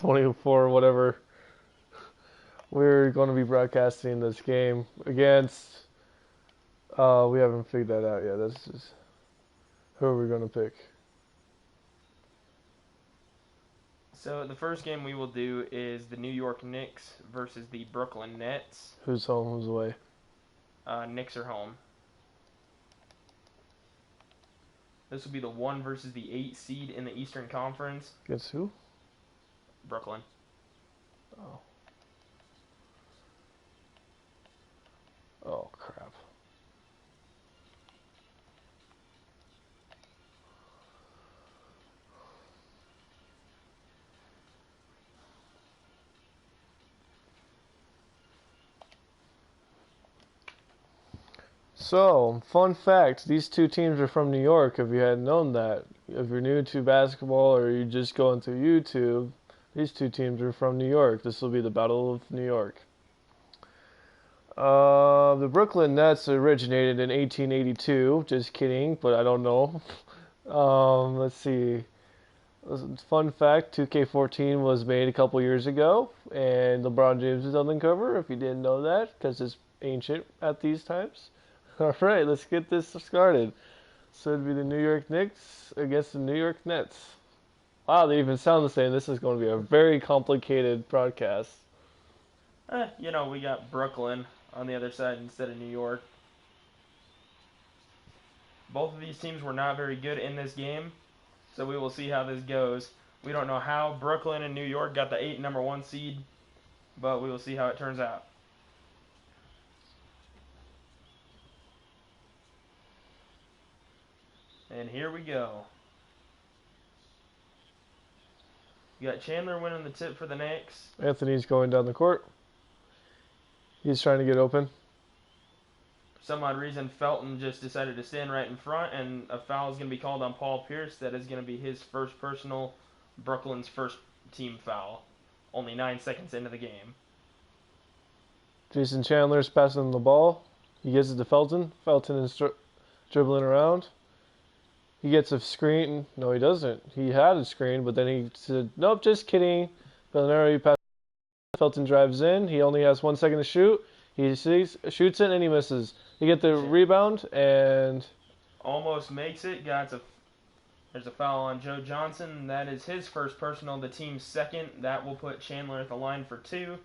24, whatever. We're going to be broadcasting this game against. We haven't figured that out yet. This is who are we going to pick? So the first game we will do is the New York Knicks versus the Brooklyn Nets. Who's home? Who's away? Knicks are home. This will be the 1 versus the 8 seed in the Eastern Conference. Against who? Brooklyn. Oh. Oh crap. So, fun fact, these two teams are from New York, if you hadn't known that. If you're new to basketball or you're just going through YouTube, these two teams are from New York. This will be the Battle of New York. The Brooklyn Nets originated in 1882. Just kidding, but I don't know. Let's see. Fun fact, 2K14 was made a couple years ago, and LeBron James is on the cover, if you didn't know that, because it's ancient at these times. Alright, let's get this started. So it'd be the New York Knicks against the New York Nets. Wow, they even sound the same. This is going to be a very complicated broadcast. We got Brooklyn on the other side instead of New York. Both of these teams were not very good in this game, so we will see how this goes. We don't know how Brooklyn and New York got the 8 and number 1 seed, but we will see how it turns out. And here we go. You got Chandler winning the tip for the Knicks. Anthony's going down the court. He's trying to get open. For some odd reason, Felton just decided to stand right in front, and a foul is going to be called on Paul Pierce. That is going to be his first personal, Brooklyn's first team foul. Only 9 seconds into the game. Jason Chandler's passing him the ball. He gives it to Felton. Felton is dribbling around. He gets a screen. No, he doesn't. He had a screen, but then he said, nope, just kidding. Bellinari passes. Felton drives in. He only has 1 second to shoot. He shoots it, and he misses. He get the rebound, and almost makes it. There's a foul on Joe Johnson. That is his first personal, the team's second. That will put Chandler at the line for 2.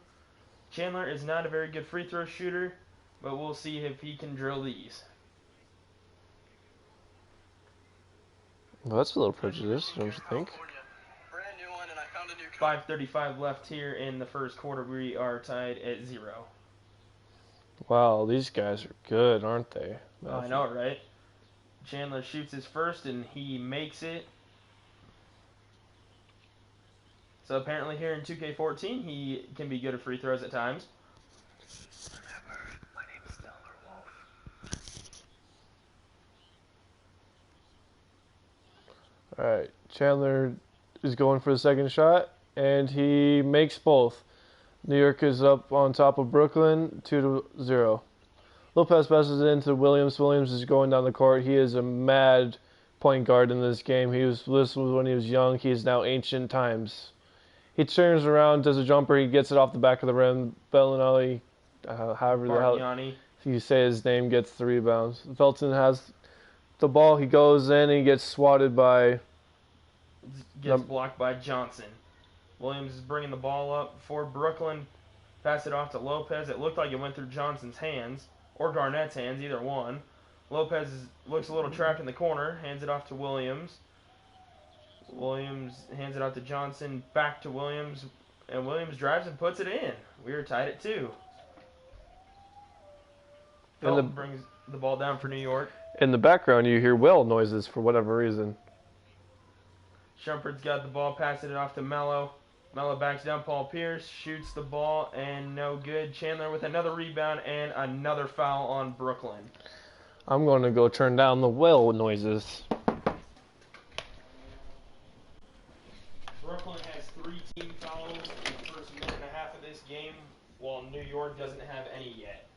Chandler is not a very good free throw shooter, but we'll see if he can drill these. Well, that's a little prejudice, don't you think? 5:35 left here in the first quarter. We are tied at 0. Wow, these guys are good, aren't they? Oh, I know, right? Chandler shoots his first, and he makes it. So apparently here in 2K14, he can be good at free throws at times. Remember, my name is stellarwolf. Alright, Chandler is going for the second shot, and he makes both. New York is up on top of Brooklyn, 2-0. Lopez passes it into Williams. Williams is going down the court. He is a mad point guard in this game. This was when he was young. He is now ancient times. He turns around, does a jumper. He gets it off the back of the rim. Bellinelli, however the hell you say his name, gets the rebounds. Felton has the ball. He goes in and he gets swatted by... Gets blocked by Johnson. Williams is bringing the ball up for Brooklyn. Pass it off to Lopez. It looked like it went through Johnson's hands, or Garnett's hands, either one. Lopez looks a little trapped in the corner. Hands it off to Williams. Williams hands it out to Johnson. Back to Williams. And Williams drives and puts it in. We are tied at 2. Felton brings the ball down for New York. In the background, you hear whale noises for whatever reason. Shumpert's got the ball, passing it off to Mello. Mello backs down. Paul Pierce shoots the ball, and no good. Chandler with another rebound and another foul on Brooklyn. I'm going to go turn down the whale noises. Brooklyn has 3 team fouls in the first minute and a half of this game, while New York doesn't have any yet.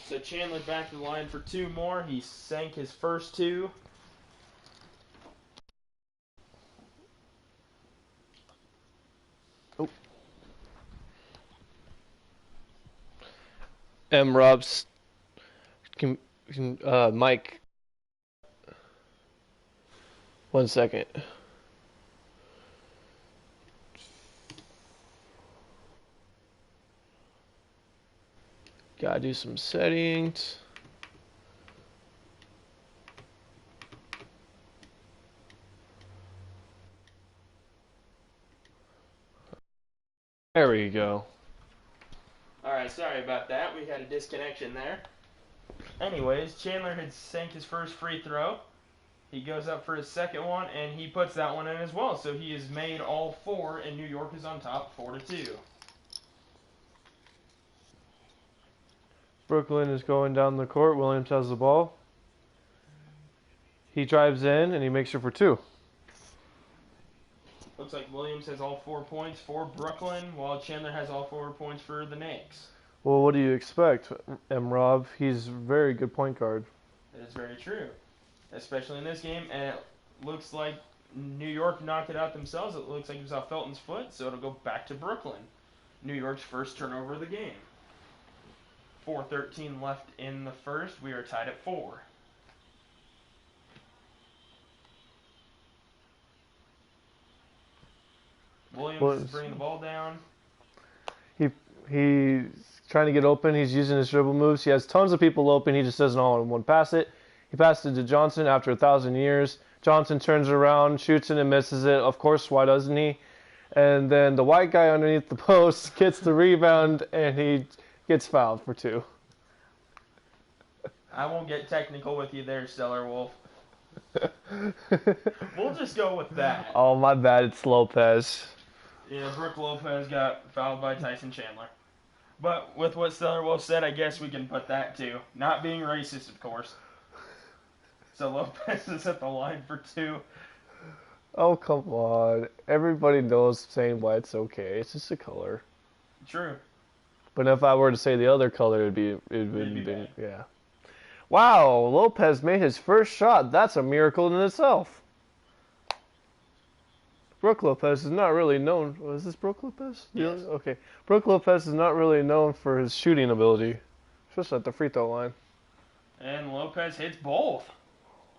So Chandler back to the line for 2 more. He sank his first 2. Rob's Mike. 1 second. Gotta do some settings. There we go. Alright, sorry about that. We had a disconnection there. Anyways, Chandler had sank his first free throw. He goes up for his second one, and he puts that one in as well. So he has made all 4, and New York is on top 4-2. Brooklyn is going down the court. Williams has the ball. He drives in, and he makes it for 2. Looks like Williams has all 4 points for Brooklyn, while Chandler has all 4 points for the Knicks. Well, what do you expect, Rob? He's a very good point guard. That is very true, especially in this game. And it looks like New York knocked it out themselves. It looks like it was off Felton's foot, so it'll go back to Brooklyn. New York's first turnover of the game. 4:13 left in the first. We are tied at 4. Williams is bringing the ball down. He's trying to get open. He's using his dribble moves. He has tons of people open. He just doesn't all in one pass it. He passed it to Johnson after 1,000 years. Johnson turns around, shoots it, and misses it. Of course, why doesn't he? And then the white guy underneath the post gets the rebound, and he gets fouled for 2. I won't get technical with you there, Stellar Wolf. We'll just go with that. Oh, my bad. It's Lopez. Yeah, Brooke Lopez got fouled by Tyson Chandler. But with what Stellar Wolf said, I guess we can put that too. Not being racist, of course. So Lopez is at the line for 2. Oh, come on. Everybody knows saying white's okay. It's just a color. True. But if I were to say the other color, it'd be bad. Yeah. Wow, Lopez made his first shot. That's a miracle in itself. Brooke Lopez is not really known. Was this Brooke Lopez? Yes. Okay. Brooke Lopez is not really known for his shooting ability, especially at the free throw line. And Lopez hits both.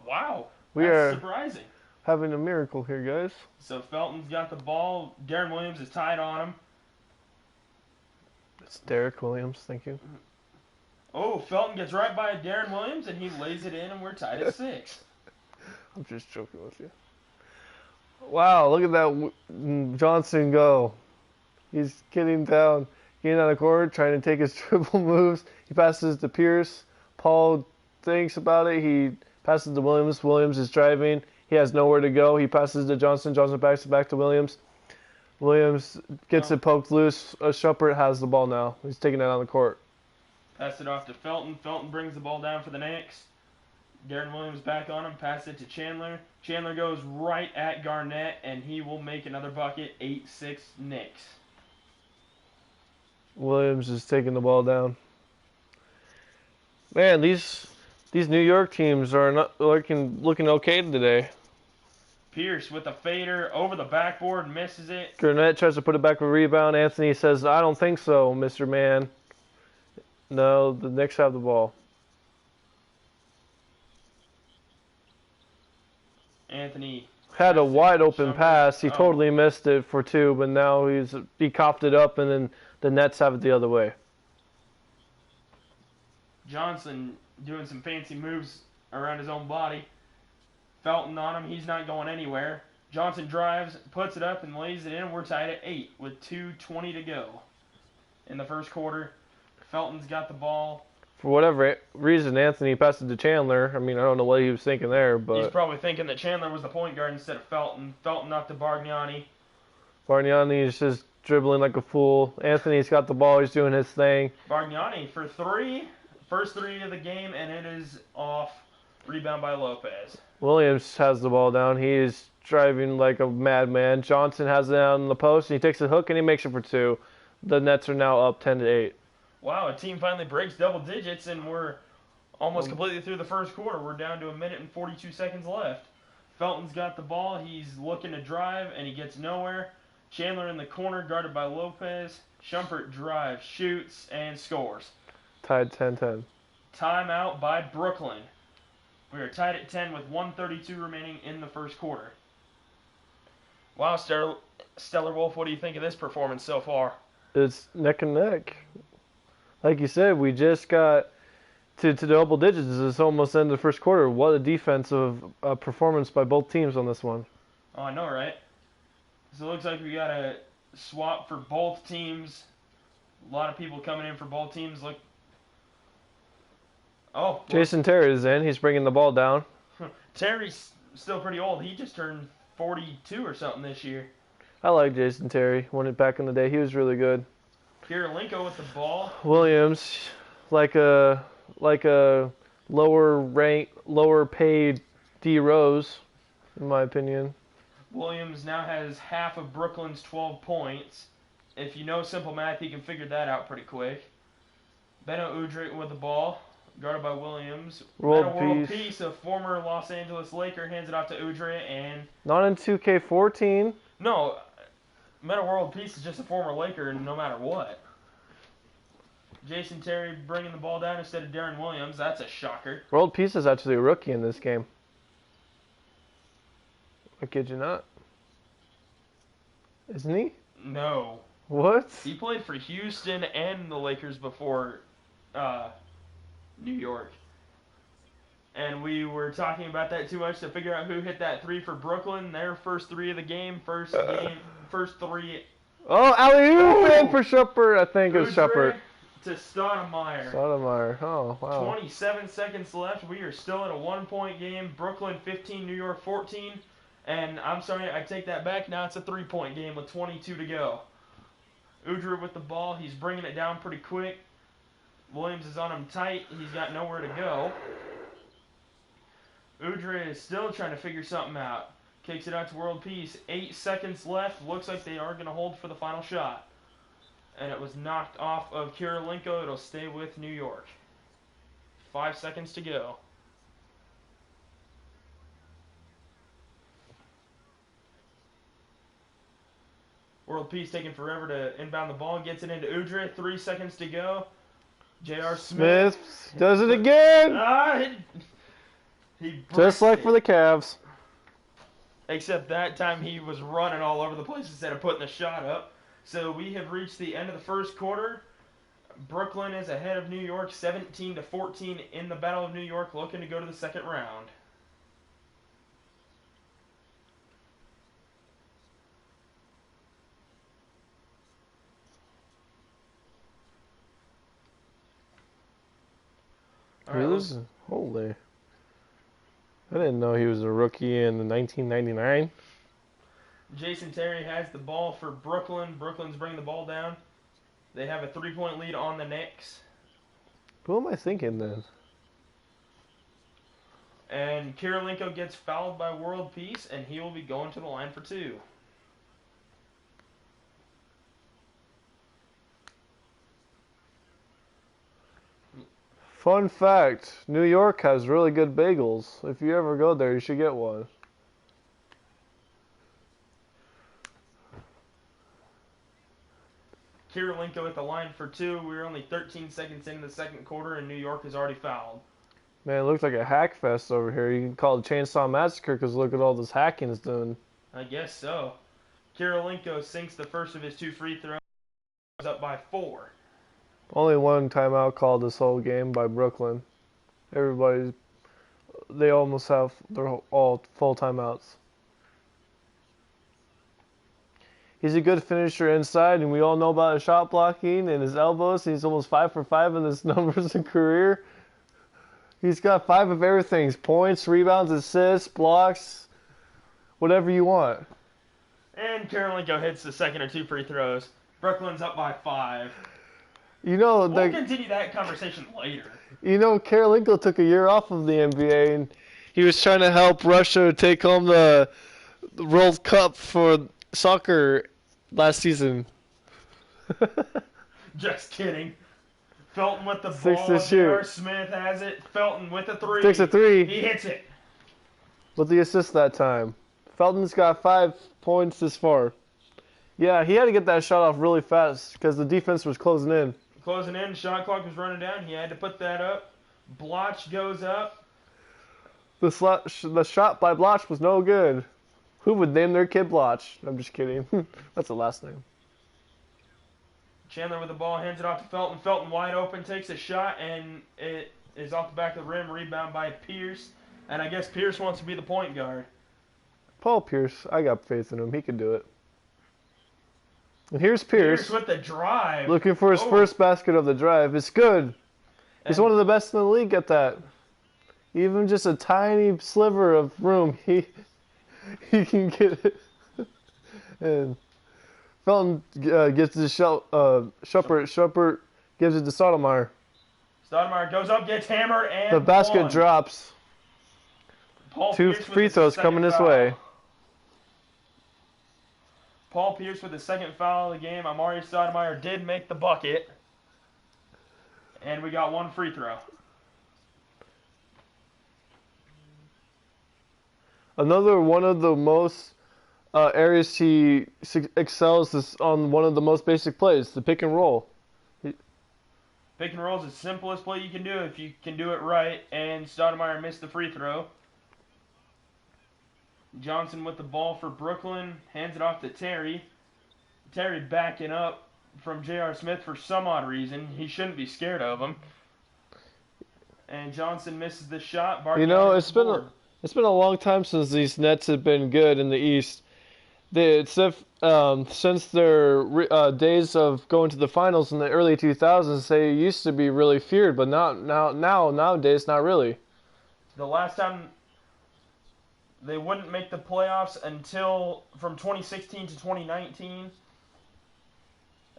Wow. We That's are surprising. having a miracle here, guys. So Felton's got the ball. Darren Williams is tied on him. It's Derek Williams. Thank you. Oh, Felton gets right by Darren Williams, and he lays it in, and we're tied at 6. I'm just joking with you. Wow, look at that Johnson go. He's getting down, getting on the court, trying to take his dribble moves. He passes to Pierce. Paul thinks about it. He passes to Williams. Williams is driving. He has nowhere to go. He passes to Johnson. Johnson backs it back to Williams. Williams gets it poked loose. Shumpert has the ball now. He's taking it on the court. Pass it off to Felton. Felton brings the ball down for the Knicks. Darren Williams back on him. Pass it to Chandler. Chandler goes right at Garnett, and he will make another bucket. 8-6 Knicks. Williams is taking the ball down. Man, these New York teams are not looking okay today. Pierce with a fader over the backboard, misses it. Garnett tries to put it back for a rebound. Anthony says, "I don't think so, Mr. Man." No, the Knicks have the ball. Anthony Had a wide open pass. He Oh. totally missed it for 2, but now he coughed it up, and then the Nets have it the other way. Johnson doing some fancy moves around his own body. Felton on him. He's not going anywhere. Johnson drives, puts it up, and lays it in. We're tied at 8 with 2:20 to go in the first quarter. Felton's got the ball. For whatever reason, Anthony passed it to Chandler. I mean, I don't know what he was thinking there, He's but probably thinking that Chandler was the point guard instead of Felton. Felton knocked to Bargnani. Bargnani is just dribbling like a fool. Anthony's got the ball. He's doing his thing. Bargnani for 3. First 3 of the game, and it is off. Rebound by Lopez. Williams has the ball down. He is driving like a madman. Johnson has it on the post, and he takes a hook, and he makes it for 2. The Nets are now up 10-8. Wow, a team finally breaks double digits, and we're almost completely through the first quarter. We're down to 1 minute and 42 seconds left. Felton's got the ball. He's looking to drive, and he gets nowhere. Chandler in the corner, guarded by Lopez. Shumpert drives, shoots, and scores. Tied 10-10. Timeout by Brooklyn. We are tied at 10 with 1:32 remaining in the first quarter. Wow, Stellar Wolf, what do you think of this performance so far? It's neck and neck. Like you said, we just got to double digits. It's almost the end of the first quarter. What a defensive performance by both teams on this one. Oh, I know, right? So it looks like we got a swap for both teams. A lot of people coming in for both teams. Look. Oh. Jason Terry is in. He's bringing the ball down. Terry's still pretty old. He just turned 42 or something this year. I like Jason Terry. Back in the day, he was really good. Kirilenko with the ball. Williams, like a lower paid D Rose, in my opinion. Williams now has half of Brooklyn's 12 points. If you know simple math, you can figure that out pretty quick. Beno Udrih with the ball, guarded by Williams. World Peace, a former Los Angeles Laker, hands it off to Udrih and... Not in 2K14. No, Meta World Peace is just a former Laker no matter what. Jason Terry bringing the ball down instead of Darren Williams. That's a shocker. World Peace is actually a rookie in this game. I kid you not. Isn't he? No. What? He played for Houston and the Lakers before New York. And we were talking about that too much to figure out who hit that three for Brooklyn. Their first three of the game. First three. Oh, alley-oop in for Shumpert. I think it was Shumpert. To Stoudemire. Oh, wow. 27 seconds left. We are still in a 1-point game. Brooklyn 15, New York 14. And I'm sorry, I take that back. Now it's a 3-point game with 22 to go. Udrih with the ball. He's bringing it down pretty quick. Williams is on him tight. He's got nowhere to go. Udrih is still trying to figure something out. Kicks it out to World Peace. 8 seconds left. Looks like they are going to hold for the final shot. And it was knocked off of Kirilenko. It'll stay with New York. 5 seconds to go. World Peace taking forever to inbound the ball. Gets it into Udrih. 3 seconds to go. J.R. Smith does it again. He just like for the Cavs. Except that time he was running all over the place instead of putting the shot up. So we have reached the end of the first quarter. Brooklyn is ahead of New York 17-14 in the Battle of New York, looking to go to the second round. Holy. I didn't know he was a rookie in 1999. Jason Terry has the ball for Brooklyn. Brooklyn's bringing the ball down. They have a 3-point lead on the Knicks. Who am I thinking then? And Kirilenko gets fouled by World Peace, and he will be going to the line for 2. Fun fact, New York has really good bagels. If you ever go there, you should get one. Kirilenko at the line for 2. We're only 13 seconds into the second quarter, and New York is already fouled. Man, it looks like a hack fest over here. You can call it Chainsaw Massacre because look at all this hacking it's doing. I guess so. Kirilenko sinks the first of his 2 free throws, up by 4. Only one timeout called this whole game by Brooklyn. They almost have all full timeouts. He's a good finisher inside, and we all know about his shot blocking and his elbows. He's almost 5 for 5 in his numbers in career. He's got 5 of everything: points, rebounds, assists, blocks, whatever you want. And Kirilenko hits the second of 2 free throws. Brooklyn's up by 5. You know, we'll continue that conversation later. You know, Kirilenko took a year off of the NBA, and he was trying to help Russia take home the World Cup for soccer last season. Just kidding. Felton with the ball. J.R. Smith has it. Felton with a 3. Takes a 3. He hits it. With the assist that time. Felton's got 5 points this far. Yeah, he had to get that shot off really fast because the defense was closing in. Closing in, shot clock was running down. He had to put that up. Blotch goes up. The shot by Blotch was no good. Who would name their kid Blotch? I'm just kidding. That's the last name. Chandler with the ball, hands it off to Felton. Felton wide open, takes a shot, and it is off the back of the rim. Rebound by Pierce. And I guess Pierce wants to be the point guard. Paul Pierce, I got faith in him. He can do it. And here's Pierce with the drive. looking for his first basket of the drive. It's good. He's one of the best in the league at that. Even just a tiny sliver of room, he can get it. And Felton gives it to Shumpert. Shumpert gives it to Stoudemire. Stoudemire goes up, gets hammered, and the basket one. Drops. Paul 2 Pierce free throws coming this way. Paul Pierce with the second foul of the game. Amari Stoudemire did make the bucket. And we got 1 free throw. Another one of the most areas he excels is on one of the most basic plays, the pick and roll. Pick and roll is the simplest play you can do if you can do it right. And Stoudemire missed the free throw. Johnson with the ball for Brooklyn. Hands it off to Terry. Terry backing up from J.R. Smith for some odd reason. He shouldn't be scared of him. And Johnson misses the shot. You know, it's been a long time since these Nets have been good in the East. Since their days of going to the finals in the early 2000s, they used to be really feared, but nowadays not really. The last time they wouldn't make the playoffs until from 2016 to 2019,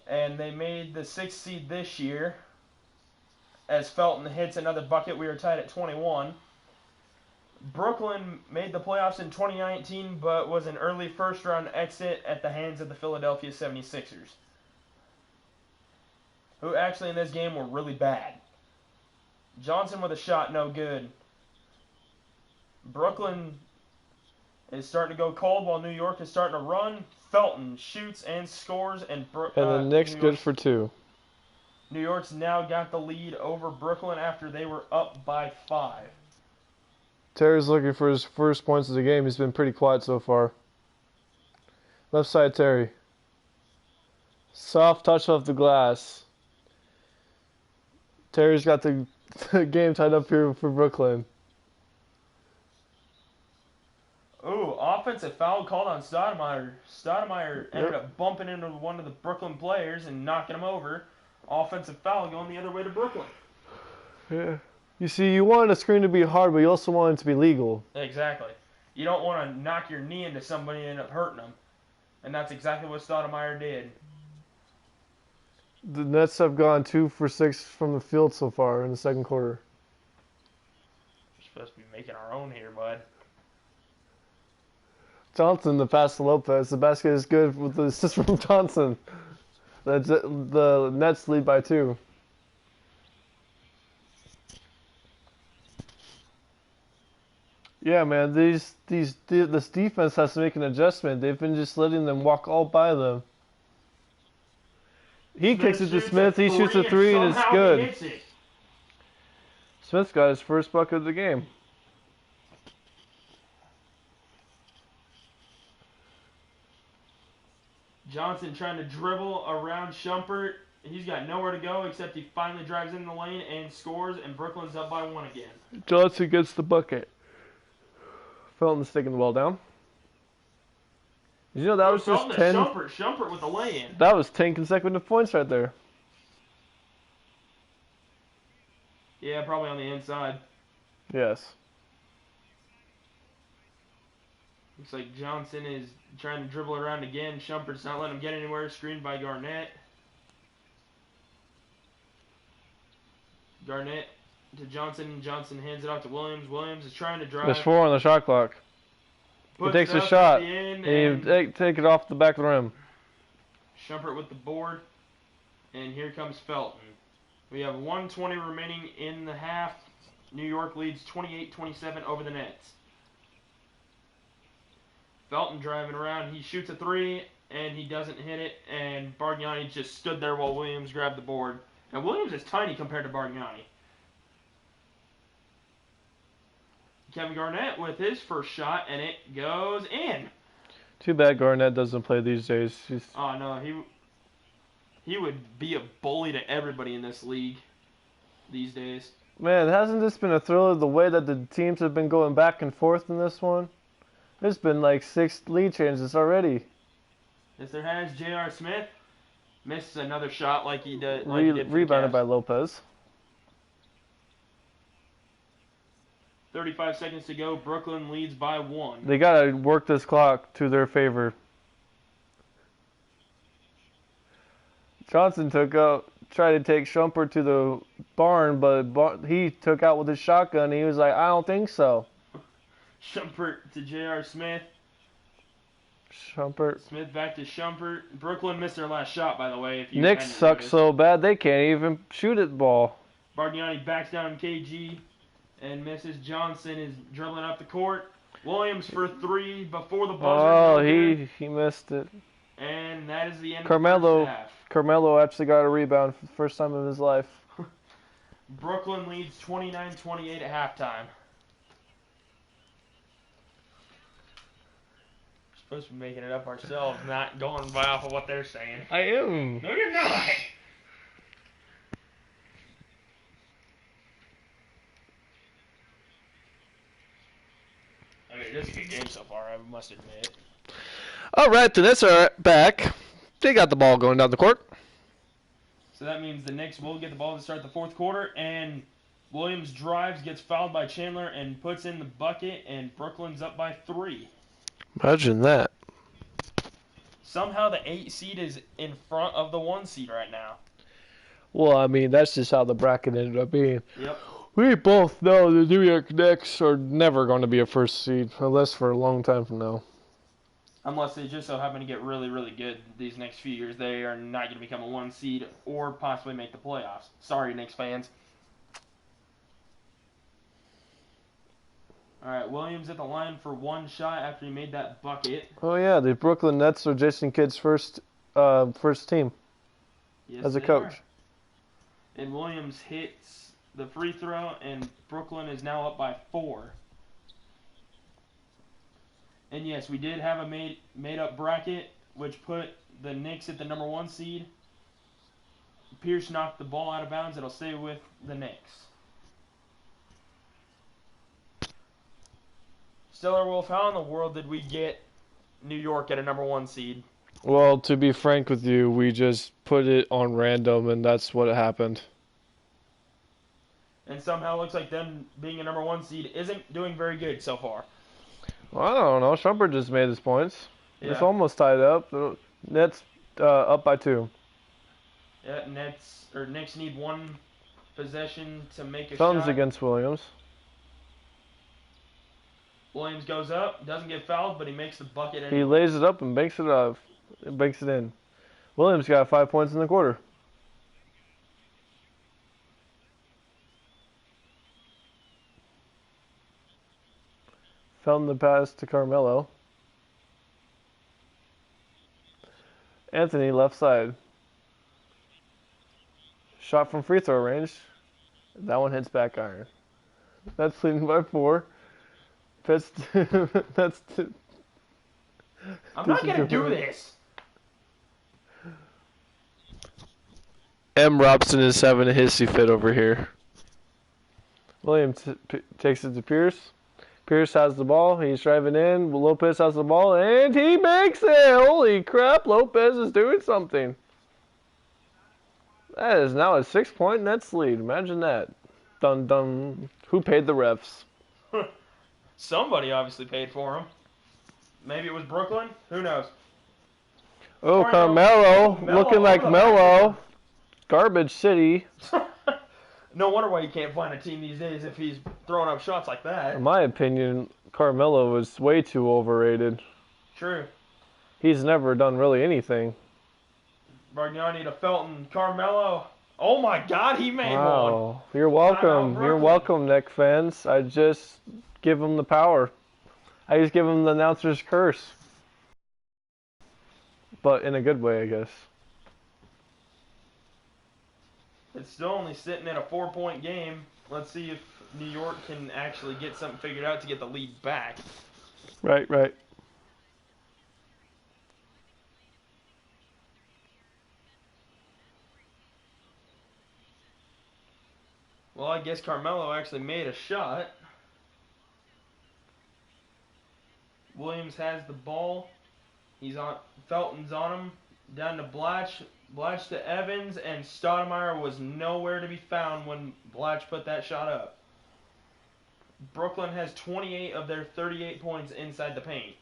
and they made the 6th seed this year. As Felton hits another bucket, we are tied at 21. Brooklyn made the playoffs in 2019, but was an early first-round exit at the hands of the Philadelphia 76ers, who actually in this game were really bad. Johnson with a shot, no good. Brooklyn is starting to go cold while New York is starting to run. Felton shoots and scores, and the Knicks good for 2. New York's now got the lead over Brooklyn after they were up by 5. Terry's looking for his first points of the game. He's been pretty quiet so far. Left side Terry. Soft touch off the glass. Terry's got the game tied up here for Brooklyn. Ooh, offensive foul called on Stoudemire. Stoudemire ended up bumping into one of the Brooklyn players and knocking him over. Offensive foul going the other way to Brooklyn. Yeah. You see, you want a screen to be hard, but you also want it to be legal. Exactly. You don't want to knock your knee into somebody and end up hurting them. And that's exactly what Stoudemire did. The Nets have gone 2 for 6 from the field so far in the second quarter. We're supposed to be making our own here, bud. Johnson, the pass to Lopez. The basket is good with the assist from Johnson. The Nets lead by 2. Yeah, man, this defense has to make an adjustment. They've been just letting them walk all by them. He kicks it to Smith. He shoots a 3 and it's good. Smith got his first bucket of the game. Johnson trying to dribble around Shumpert. He's got nowhere to go except he finally drives in the lane and scores, and Brooklyn's up by 1 again. Johnson gets the bucket. Felton's taking the ball down. You know, that was just 10. Shumpert with the lay-in. That was 10 consecutive points right there. Yeah, probably on the inside. Yes. Looks like Johnson is trying to dribble around again. Shumpert's not letting him get anywhere. Screened by Garnett. Garnett to Johnson. Johnson hands it off to Williams. Williams is trying to drive. There's 4 on the shot clock. He takes a shot. And he take it off the back of the rim. Shumpert with the board. And here comes Felton. We have 1:20 remaining in the half. New York leads 28-27 over the Nets. Felton driving around. He shoots a 3, and he doesn't hit it, and Bargnani just stood there while Williams grabbed the board. And Williams is tiny compared to Bargnani. Kevin Garnett with his first shot, and it goes in. Too bad Garnett doesn't play these days. Oh, no, he would be a bully to everybody in this league these days. Man, hasn't this been a thriller the way that the teams have been going back and forth in this one? There's been like 6 lead changes already. Yes, there has. J.R. Smith misses another shot like he did. Rebounded by Lopez. 35 seconds to go. Brooklyn leads by 1. They gotta work this clock to their favor. Johnson tried to take Shumpert to the barn, but he took out with his shotgun. He was like, I don't think so. Shumpert to J.R. Smith. Shumpert. Smith back to Shumpert. Brooklyn missed their last shot, by the way. Knicks suck so bad they can't even shoot at the ball. Bargnani backs down KG and misses. Johnson is dribbling up the court. Williams for 3 before the buzzer. Oh, he missed it. And that is the end of the first half. Carmelo actually got a rebound for the first time in his life. Brooklyn leads 29-28 at halftime. We're supposed to be making it up ourselves, not going by off of what they're saying. I am. No, you're not. I mean, it is a good game so far, I must admit. All right, the Nets are back. They got the ball going down the court. So that means the Knicks will get the ball to start the fourth quarter, and Williams drives, gets fouled by Chandler, and puts in the bucket, and Brooklyn's up by 3. Imagine that. Somehow the 8 seed is in front of the 1 seed right now. Well, I mean, that's just how the bracket ended up being. Yep. We both know the New York Knicks are never going to be a first seed, unless for a long time from now. Unless they just so happen to get really, really good these next few years. They are not going to become a 1 seed or possibly make the playoffs. Sorry, Knicks fans. All right, Williams at the line for 1 shot after he made that bucket. Oh, yeah, the Brooklyn Nets are Jason Kidd's first team Yes, as a they coach. are. And Williams hits the free throw, and Brooklyn is now up by 4. And yes, we did have a made-up bracket, which put the Knicks at the number 1 seed. Pierce knocked the ball out of bounds. It'll stay with the Knicks. Stellar Wolf, how in the world did we get New York at a number 1 seed? Well, to be frank with you, we just put it on random, and that's what happened. And somehow it looks like them being a number 1 seed isn't doing very good so far. Well, I don't know. Shumpert just made his points. Yeah. It's almost tied up. The Nets up by 2. Yeah, Knicks need 1 possession to make a Suns shot. against Williams. Williams goes up, doesn't get fouled, but he makes the bucket anyway. He lays it up and banks it in. Williams got 5 points in the quarter. Found the pass to Carmelo. Anthony left side. Shot from free throw range. That one hits back iron. That's leading by 4. I'm not going to do this. M. Robson is having a hissy fit over here. Williams takes it to Pierce. Pierce has the ball. He's driving in. Lopez has the ball, and he makes it. Holy crap, Lopez is doing something. That is now a 6-point Nets lead. Imagine that. Dun dun. Who paid the refs? Somebody obviously paid for him. Maybe it was Brooklyn. Who knows? Oh, Carmelo. Looking like Melo. Garbage City. No wonder why you can't find a team these days if he's throwing up shots like that. In my opinion, Carmelo was way too overrated. True. He's never done really anything. Bargnani to Felton. Carmelo. Oh my God, he made one. Wow. You're welcome. You're welcome, Knicks fans. I just give him the power. I just give him the announcer's curse. but in a good way, I guess. It's still only sitting at a 4-point game. Let's see if New York can actually get something figured out to get the lead back. Right, right. Well, I guess Carmelo actually made a shot. Williams has the ball. He's on. Felton's on him. Down to Blatch. Blatch to Evans, and Stoudemire was nowhere to be found when Blatch put that shot up. Brooklyn has 28 of their 38 points inside the paint.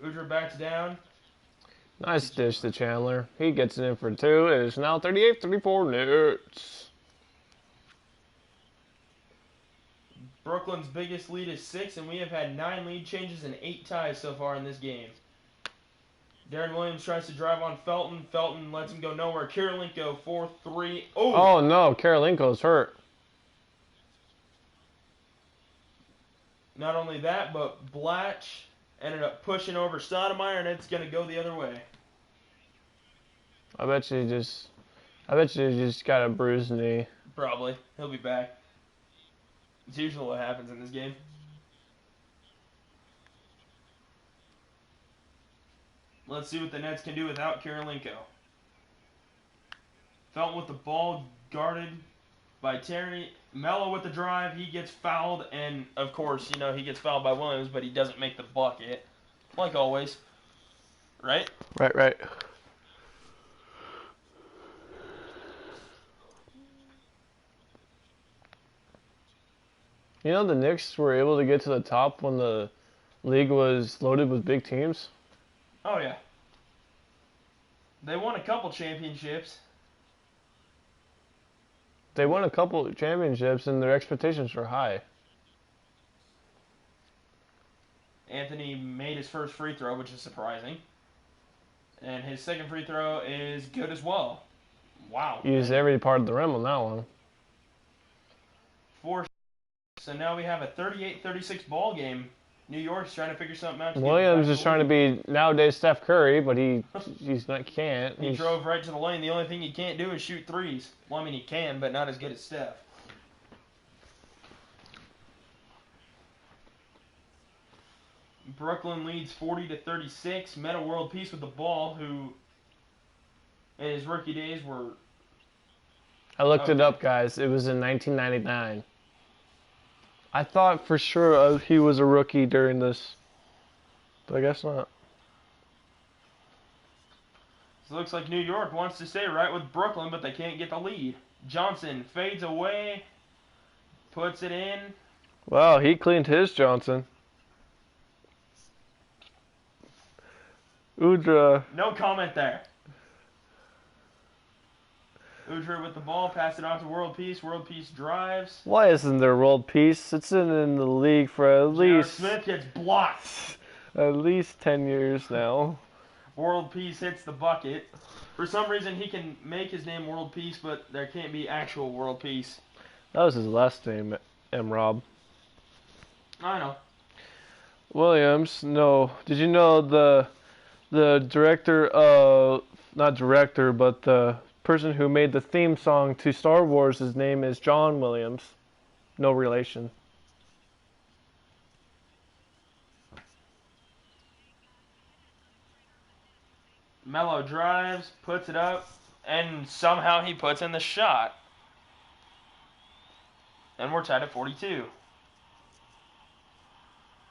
Udrih backs down. Nice dish to Chandler. He gets it in for 2. It is now 38-34 Nets. Brooklyn's biggest lead is 6, and we have had 9 lead changes and 8 ties so far in this game. Darren Williams tries to drive on Felton. Felton lets him go nowhere. Kirilenko 4-3. Oh no, Kirilenko's hurt. Not only that, but Blatch ended up pushing over Stoudemire, and it's going to go the other way. I bet you just got a bruised knee. Probably. He'll be back. It's usually what happens in this game. Let's see what the Nets can do without Kirilenko. Felton with the ball, guarded by Terry. Melo with the drive. He gets fouled, and of course, he gets fouled by Williams, but he doesn't make the bucket. Like always. Right? Right. The Knicks were able to get to the top when the league was loaded with big teams. Oh, yeah. They won a couple championships. They won a couple championships, and their expectations were high. Anthony made his first free throw, which is surprising. And his second free throw is good as well. Wow. He used every part of the rim on that one. So now we have a 38-36 ball game. New York's trying to figure something out. Williams is trying to be nowadays Steph Curry, but he can't. He drove right to the lane. The only thing he can't do is shoot threes. Well, I mean, he can, but not as good as Steph. Brooklyn leads 40-36. Meta World Peace with the ball, who in his rookie days were... I looked it up, guys. It was in 1999. I thought for sure he was a rookie during this, but I guess not. So it looks like New York wants to stay right with Brooklyn, but they can't get the lead. Johnson fades away, puts it in. Wow, he cleaned his Johnson. Udrih. No comment there. Udrih with the ball, pass it off to World Peace. World Peace drives. Why isn't there world peace? It's in the league for at least... Smith gets blocked. At least 10 years now. World Peace hits the bucket. For some reason, he can make his name World Peace, but there can't be actual World Peace. That was his last name, M-Rob. I know. Williams, no. Did you know the director of... Not director, but the person who made the theme song to Star Wars, his name is John Williams. No relation. Melo drives, puts it up, and somehow he puts in the shot. And we're tied at 42.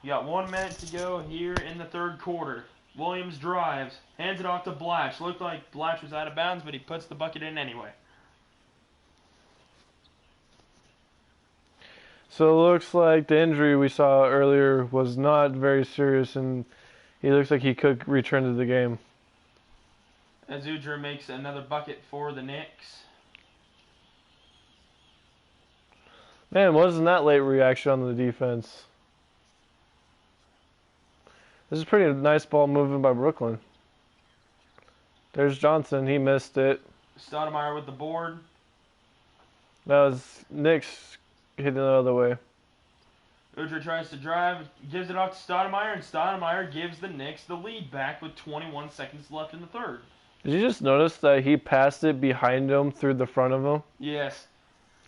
You got 1 minute to go here in the third quarter. Williams drives, hands it off to Blatch. Looked like Blatch was out of bounds, but he puts the bucket in anyway. So it looks like the injury we saw earlier was not very serious, and he looks like he could return to the game. As Udrih makes another bucket for the Knicks. Man, wasn't that late reaction on the defense? This is pretty nice ball moving by Brooklyn. There's Johnson. He missed it. Stoudemire with the board. That was Knicks hitting the other way. Udra tries to drive, gives it off to Stoudemire, and Stoudemire gives the Knicks the lead back with 21 seconds left in the third. Did you just notice that he passed it behind him through the front of him? Yes.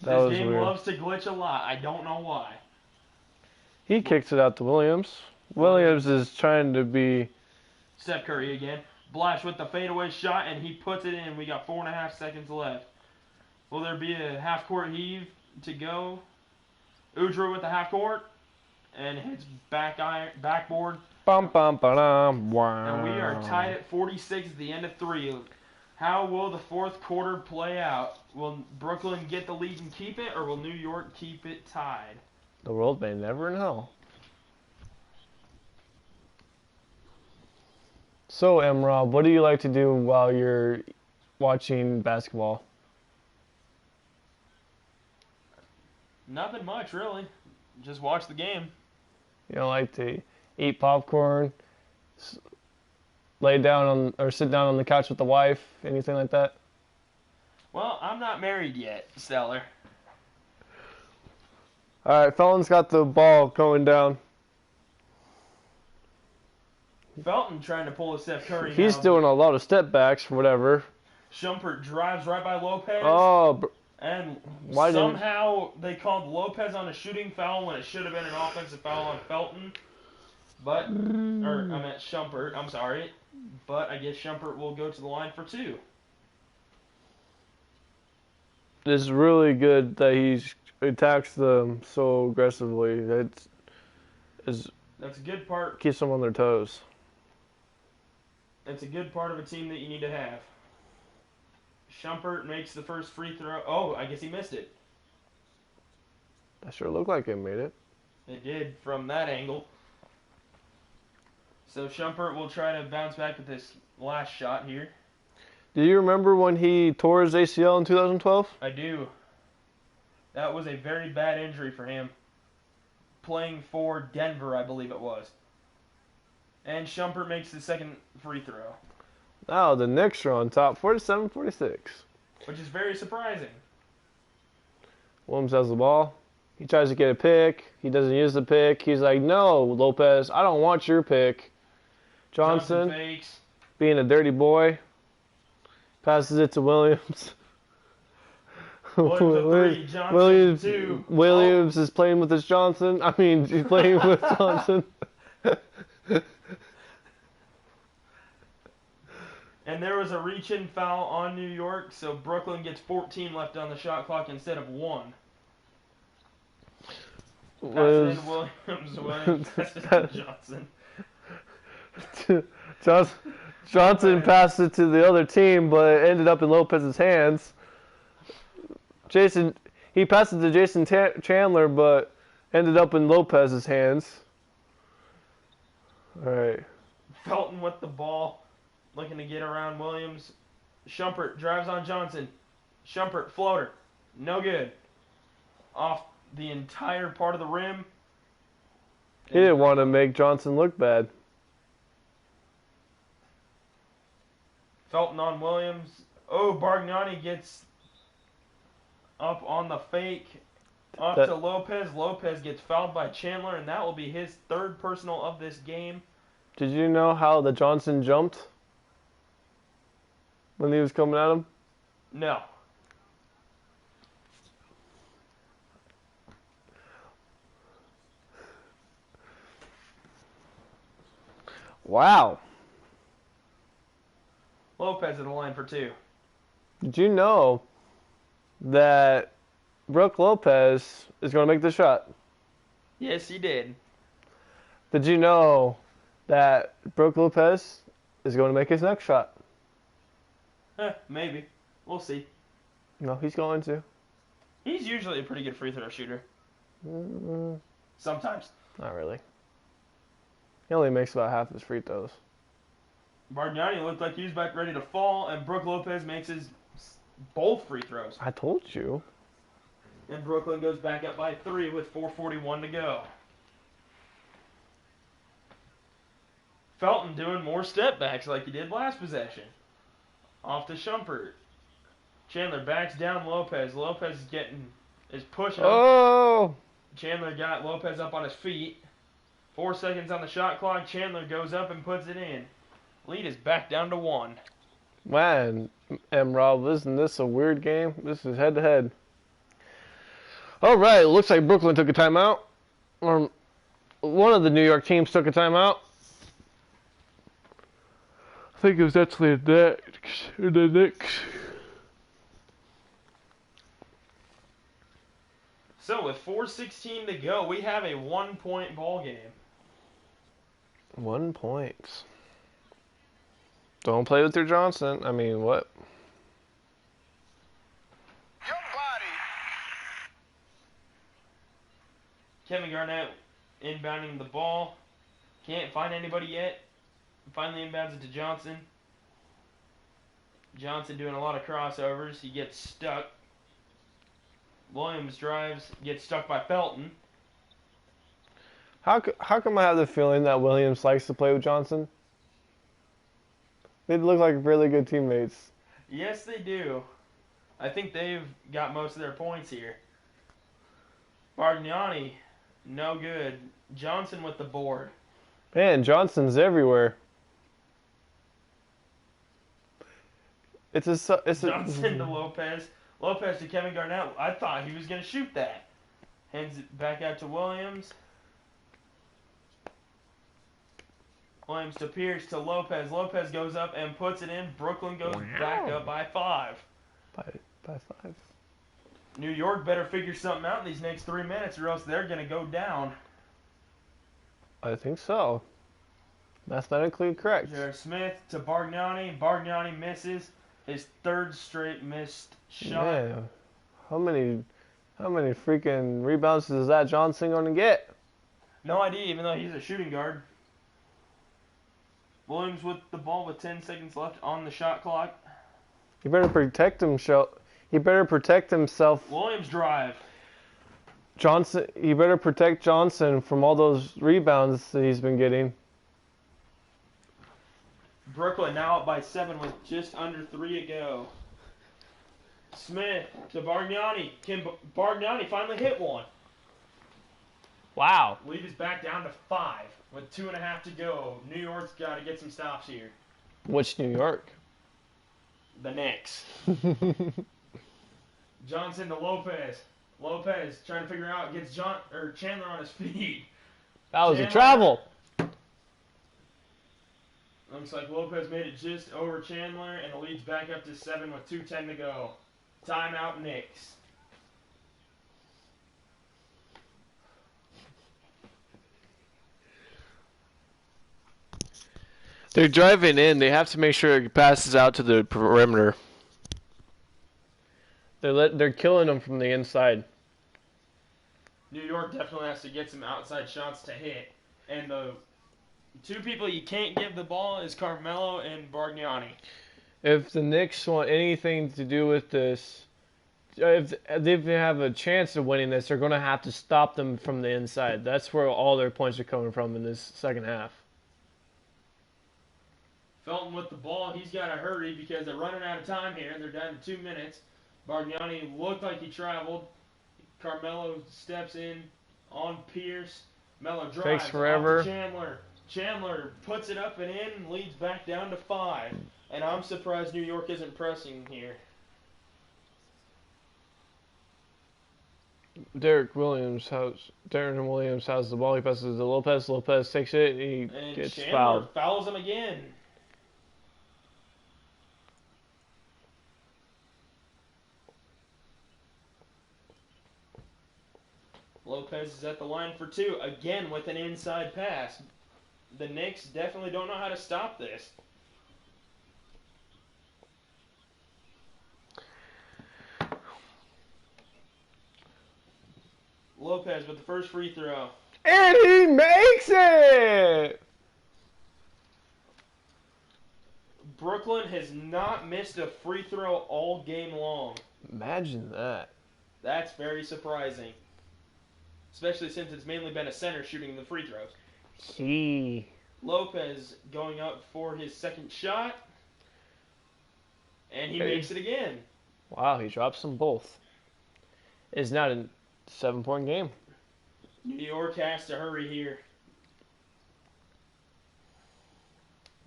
That This was game weird. loves to glitch a lot. I don't know why. He kicks it out to Williams. Williams is trying to be... Steph Curry again. Blash with the fadeaway shot, and he puts it in. We got 4.5 seconds left. Will there be a half-court heave to go? Udra with the half-court, and hits backboard. Bum, bum, ba-dum, wow. And we are tied at 46 at the end of 3. How will the fourth quarter play out? Will Brooklyn get the lead and keep it, or will New York keep it tied? The world may never know. So, Emrob, what do you like to do while you're watching basketball? Nothing much, really. Just watch the game. You don't like to eat popcorn, lay down on or sit down on the couch with the wife, anything like that? Well, I'm not married yet, Stellar. All right, Felton's got the ball going down. Felton trying to pull a Steph Curry He's now. doing a lot of step backs, whatever. Shumpert drives right by Lopez. Oh, And why didn't- somehow they called Lopez on a shooting foul when it should have been an offensive foul on Felton. But, I meant Shumpert, I'm sorry. But I guess Shumpert will go to the line for 2. it's really good that he attacks them so aggressively. That That's a good part. keeps them on their toes. That's a good part of a team that you need to have. Shumpert makes the first free throw. Oh, I guess he missed it. That sure looked like it made it. It did from that angle. So Shumpert will try to bounce back with this last shot here. Do you remember when he tore his ACL in 2012? I do. That was a very bad injury for him. Playing for Denver, I believe it was. And Shumpert makes the second free throw, Now the Knicks are on top, 47-46. which is very surprising. Williams has the ball. He tries to get a pick. He doesn't use the pick. He's like, no, Lopez, I don't want your pick. Johnson, fakes. being a dirty boy, passes it to Williams. Williams at 3, Johnson Williams, 2. Williams is playing with his Johnson. I mean, he's playing with Johnson. And there was a reach-in foul on New York, so Brooklyn gets 14 left on the shot clock instead of 1. Pass it in Williams passes it to Johnson. Johnson passed it to the other team, but it ended up in Lopez's hands. He passed it to Jason Chandler, but ended up in Lopez's hands. All right. Felton with the ball, looking to get around Williams. Shumpert drives on Johnson. Shumpert floater, no good. Off the entire part of the rim. He didn't want to make Johnson look bad. Felton on Williams. Oh, Bargnani gets up on the fake. Up to Lopez. Lopez gets fouled by Chandler, and that will be his 3rd personal of this game. Did you know how the Johnson jumped when he was coming at him? No. Wow. Lopez at the line for 2. Did you know that Brook Lopez is going to make the shot? Yes, he did. Did you know that Brook Lopez is going to make his next shot? Maybe. We'll see. No, he's going to. He's usually a pretty good free throw shooter. Sometimes. Not really. He only makes about half his free throws. Bargnani looked like he was back ready to fall, and Brook Lopez makes his both free throws. I told you. And Brooklyn goes back up by 3 with 4:41 to go. Felton doing more step backs like he did last possession. Off to Shumpert. Chandler backs down Lopez. Lopez is pushing him. Oh! Chandler got Lopez up on his feet. 4 seconds on the shot clock. Chandler goes up and puts it in. Lead is back down to 1. Man, Rob, isn't this a weird game? This is head-to-head. All right, looks like Brooklyn took a timeout. Or one of the New York teams took a timeout. I think it was actually the Knicks. So with 4:16 to go, we have a 1-point ball game. 1 point. Don't play with your Johnson. I mean, what? Your body. Kevin Garnett inbounding the ball. Can't find anybody yet. Finally inbounds it to Johnson. Johnson doing a lot of crossovers. He gets stuck. Williams drives, gets stuck by Felton. How come I have the feeling that Williams likes to play with Johnson? They look like really good teammates. Yes, they do. I think they've got most of their points here. Bargnani, no good. Johnson with the board. Man, Johnson's everywhere. Johnson to Lopez. Lopez to Kevin Garnett. I thought he was going to shoot that. Hands it back out to Williams. Williams to Pierce to Lopez. Lopez goes up and puts it in. Brooklyn goes back up by 5. By 5. New York better figure something out in these next 3 minutes or else they're going to go down. I think so. Mathematically correct. Jared Smith to Bargnani. Bargnani misses his 3rd straight missed shot. Man, how many freaking rebounds is that Johnson going to get? No idea, even though he's a shooting guard. Williams with the ball with 10 seconds left on the shot clock. He better protect himself. He better protect himself. Williams drive. Johnson. He better protect Johnson from all those rebounds that he's been getting. Brooklyn now up by 7 with just under 3 to go. Smith to Bargnani. Can Bargnani finally hit one? Wow. Lead is back down to 5 with 2.5 to go. New York's got to get some stops here. Which New York? The Knicks. Johnson to Lopez. Lopez trying to figure out, gets Chandler on his feet. That was a travel. Looks like Lopez made it just over Chandler, and the lead's back up to 7 with 2:10 to go. Timeout, Knicks. They're driving in. They have to make sure it passes out to the perimeter. They're killing them from the inside. New York definitely has to get some outside shots to hit. And the 2 people you can't give the ball is Carmelo and Bargnani. If the Knicks want anything to do with this, if they have a chance of winning this, they're going to have to stop them from the inside. That's where all their points are coming from in this second half. Felton with the ball. He's got to hurry because they're running out of time here. They're down to 2 minutes. Bargnani looked like he traveled. Carmelo steps in on Pierce. Melo drives. Takes forever. Off to Chandler. Chandler puts it up and in and leads back down to 5. And I'm surprised New York isn't pressing here. Darren Williams has the ball. He passes to Lopez. Lopez takes it. He And gets Chandler fouled. fouls him again. Lopez is at the line for 2, again with an inside pass. The Knicks definitely don't know how to stop this. Lopez with the first free throw. And he makes it! Brooklyn has not missed a free throw all game long. Imagine that. That's very surprising. Especially since it's mainly been a center shooting the free throws. He. Lopez going up for his second shot. And he makes it again. Wow, he drops them both. It's not a 7-point game. New York has to hurry here.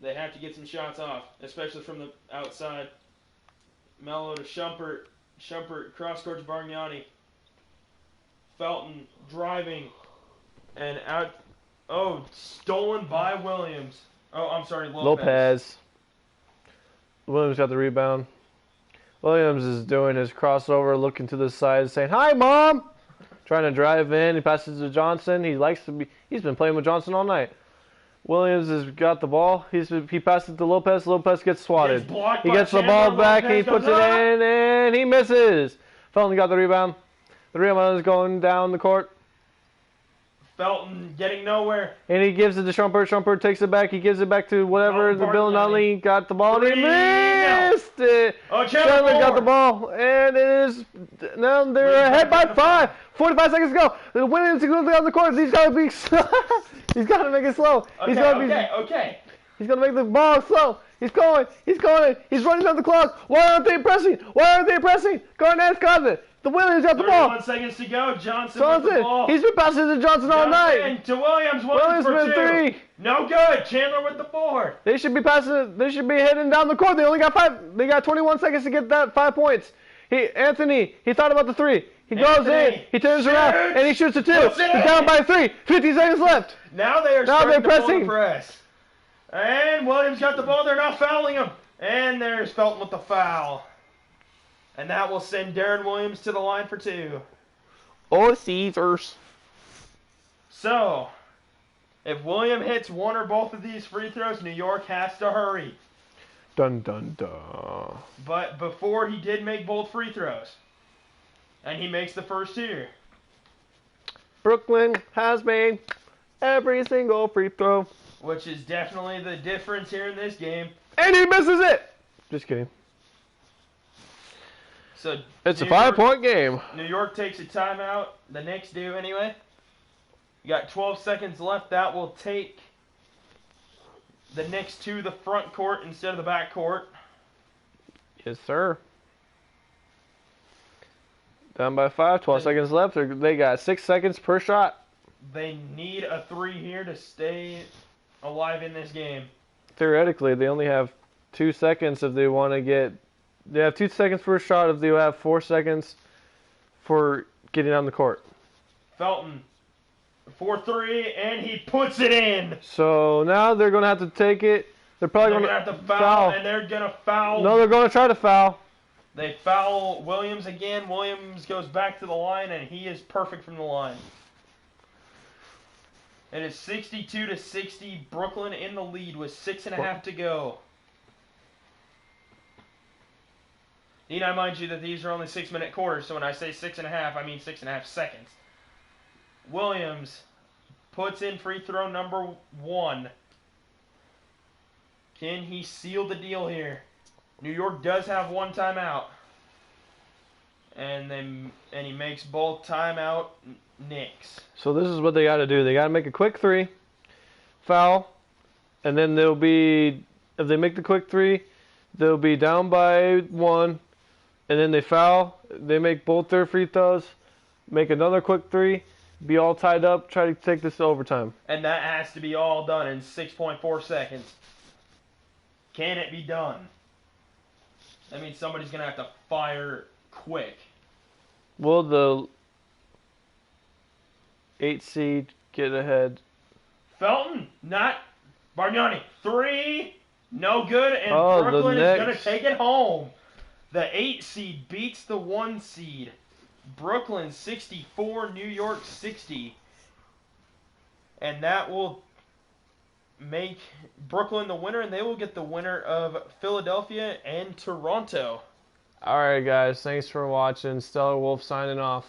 They have to get some shots off, especially from the outside. Mello to Shumpert. Shumpert cross-court to Bargnani. Felton driving. And out. Oh, stolen by Williams. Oh, I'm sorry, Lopez. Williams got the rebound. Williams is doing his crossover, looking to the side, saying, "Hi, Mom!" Trying to drive in. He passes to Johnson. He's been playing with Johnson all night. Williams has got the ball. He passes it to Lopez. Lopez gets swatted. He gets the ball back. He puts it in, and he misses. Felton got the rebound. The rebound is going down the court. Felton getting nowhere. And he gives it to Shumpert. Shumpert takes it back. He gives it back to whatever. The Bill Nutley got the ball. And he missed it. Oh, Chandler got the ball. And it is. Now they're ahead by 5. 45 seconds to go. The Williams is going down the court. He's got to be. He's got to make it slow. Okay. He's going to make the ball slow. He's going. He's running down the clock. Why aren't they pressing? Garnett's got it. The Williams got the ball. 31 seconds to go. Johnson with the ball. He's been passing to Johnson all night. To Williams. Williams for 2. 3. No good. Chandler with the board. They should be passing it. They should be heading down the court. They only got 5. They got 21 seconds to get that 5 points. Anthony thought about the 3. He goes in. He turns around and he shoots a 2. He's down by 3. 50 seconds left. Now they're pressing the press. And Williams got the ball. They're not fouling him. And there's Felton with the foul. And that will send Darren Williams to the line for 2. Oh, Caesars. So, if William hits one or both of these free throws, New York has to hurry. Dun, dun, dun. But before he did make both free throws. And he makes the first 2. Brooklyn has made every single free throw. Which is definitely the difference here in this game. And he misses it. Just kidding. So it's a 5-point game. New York takes a timeout. The Knicks do anyway. You got 12 seconds left. That will take the Knicks to the front court instead of the back court. Yes, sir. Down by 5. 12 seconds left. They got 6 seconds per shot. They need a 3 here to stay alive in this game. Theoretically, they only have 2 seconds if they want to get. They have 2 seconds for a shot if they have 4 seconds for getting on the court. Felton, 4-3, and he puts it in. So now they're going to have to take it. They're probably going to have to foul, and they're going to foul. No, they're going to try to foul. They foul Williams again. Williams goes back to the line, and he is perfect from the line. It is 62-60. Brooklyn in the lead with 6.5 to go. Need I mind you that these are only 6-minute quarters, so when I say 6.5, I mean 6.5 seconds. Williams puts in free throw number 1. Can he seal the deal here? New York does have 1 timeout. And he makes both timeout Knicks. So this is what they got to do. They got to make a quick 3, foul, and then they'll be, if they make the quick 3, they'll be down by 1, and then they foul. They make both their free throws, make another quick 3, be all tied up, try to take this to overtime. And that has to be all done in 6.4 seconds. Can it be done? That means somebody's going to have to fire quick. Will the 8 seed get ahead? Felton, not Bargnani. 3, no good, and Brooklyn is going to take it home. The 8 seed beats the 1 seed. Brooklyn 64, New York 60. And that will make Brooklyn the winner, and they will get the winner of Philadelphia and Toronto. All right, guys. Thanks for watching. Stellar Wolf signing off.